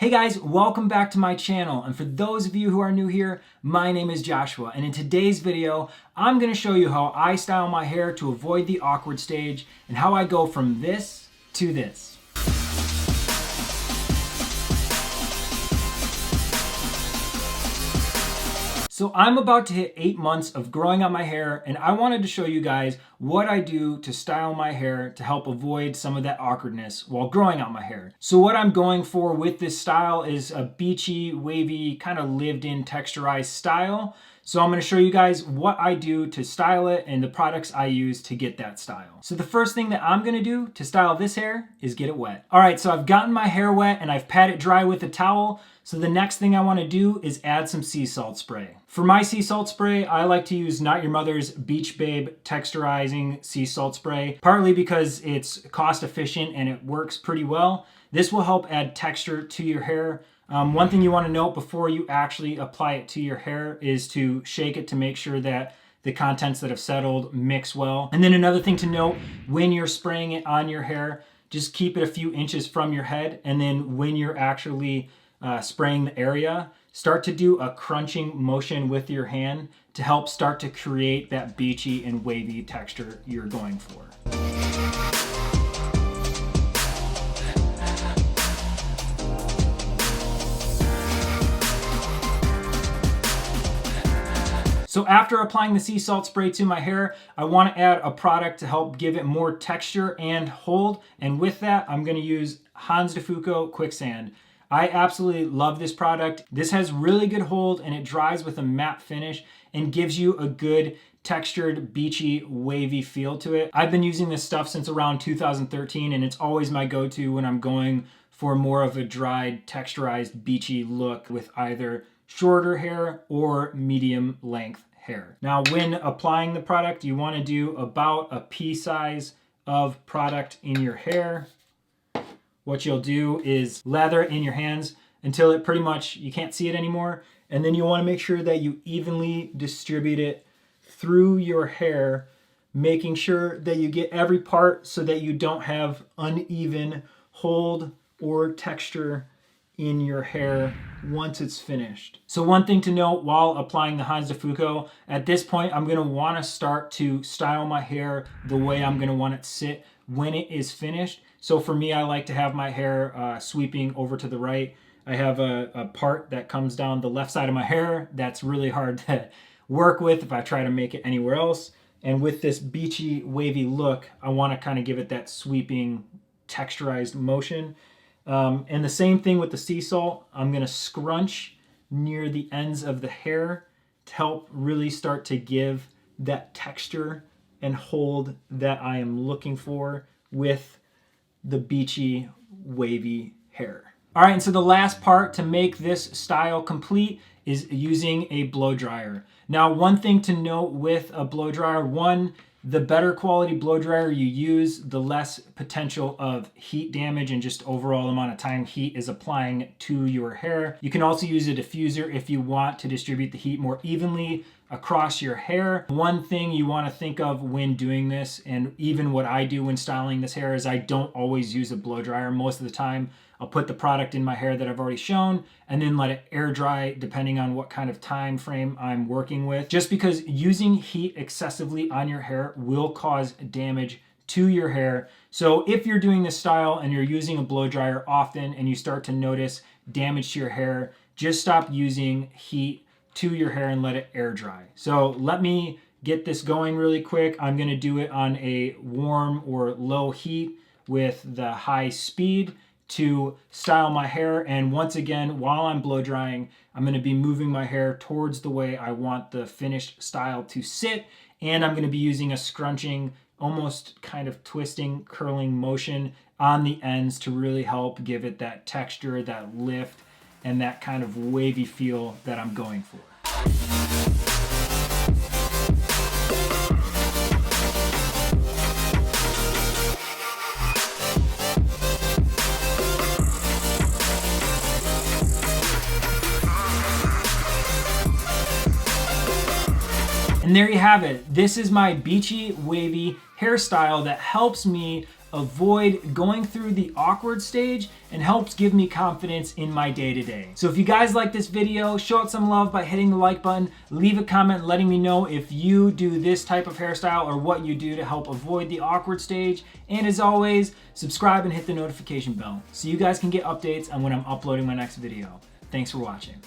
Hey guys, welcome back to my channel, and for those of you who are new here, my name is Joshua, and in today's video, I'm going to show you how I style my hair to avoid the awkward stage and how I go from this to this. So I'm about to hit 8 months of growing out my hair, and I wanted to show you guys what I do to style my hair to help avoid some of that awkwardness while growing out my hair. So what I'm going for with this style is a beachy, wavy, kind of lived-in texturized style. So I'm going to show you guys what I do to style it and the products I use to get that style. So the first thing that I'm going to do to style this hair is get it wet. All right, so I've gotten my hair wet and I've patted it dry with a towel. So the next thing I want to do is add some sea salt spray. For my sea salt spray, I like to use Not Your Mother's Beach Babe Texturizing Sea Salt Spray, partly because it's cost efficient and it works pretty well. This will help add texture to your hair. One thing you want to note before you actually apply it to your hair is to shake it to make sure that the contents that have settled mix well. And then another thing to note, when you're spraying it on your hair, just keep it a few inches from your head. And then when you're actually spraying the area, start to do a crunching motion with your hand to help start to create that beachy and wavy texture you're going for. So after applying the sea salt spray to my hair, I want to add a product to help give it more texture and hold. And with that, I'm going to use Hans de Foucault Quicksand. I absolutely love this product. This has really good hold and it dries with a matte finish and gives you a good textured, beachy, wavy feel to it. I've been using this stuff since around 2013 and it's always my go-to when I'm going for more of a dried, texturized, beachy look with either shorter hair or medium length hair. Now, when applying the product, you want to do about a pea size of product in your hair. What you'll do is lather it in your hands until it pretty much, you can't see it anymore. And then you want to make sure that you evenly distribute it through your hair, making sure that you get every part so that you don't have uneven hold or texture in your hair once it's finished. So one thing to note while applying the Hans de Foucault, at this point, I'm gonna wanna start to style my hair the way I'm gonna want it to sit when it is finished. So for me, I like to have my hair sweeping over to the right. I have a part that comes down the left side of my hair that's really hard to work with if I try to make it anywhere else. And with this beachy, wavy look, I wanna kind of give it that sweeping, texturized motion. And the same thing with the sea salt. I'm gonna scrunch near the ends of the hair to help really start to give that texture and hold that I am looking for with the beachy, wavy hair. All right, and so the last part to make this style complete is using a blow dryer. Now, one thing to note with a blow dryer, one, the better quality blow dryer you use, the less potential of heat damage and just overall amount of time heat is applying to your hair. You can also use a diffuser if you want to distribute the heat more evenly across your hair. One thing you want to think of when doing this, and even what I do when styling this hair, is I don't always use a blow dryer. Most of the time, I'll put the product in my hair that I've already shown and then let it air dry depending on what kind of time frame I'm working with. Just because using heat excessively on your hair will cause damage to your hair. So if you're doing this style and you're using a blow dryer often and you start to notice damage to your hair, just stop using heat to your hair and let it air dry. So let me get this going really quick. I'm gonna do it on a warm or low heat with the high speed to style my hair. And once again, while I'm blow drying, I'm gonna be moving my hair towards the way I want the finished style to sit. And I'm gonna be using a scrunching, almost kind of twisting, curling motion on the ends to really help give it that texture, that lift, and that kind of wavy feel that I'm going for. And there you have it. This is my beachy, wavy hairstyle that helps me avoid going through the awkward stage and helps give me confidence in my day-to-day. So if you guys like this video, show it some love by hitting the like button, leave a comment letting me know if you do this type of hairstyle or what you do to help avoid the awkward stage. And as always, subscribe and hit the notification bell so you guys can get updates on when I'm uploading my next video. Thanks for watching.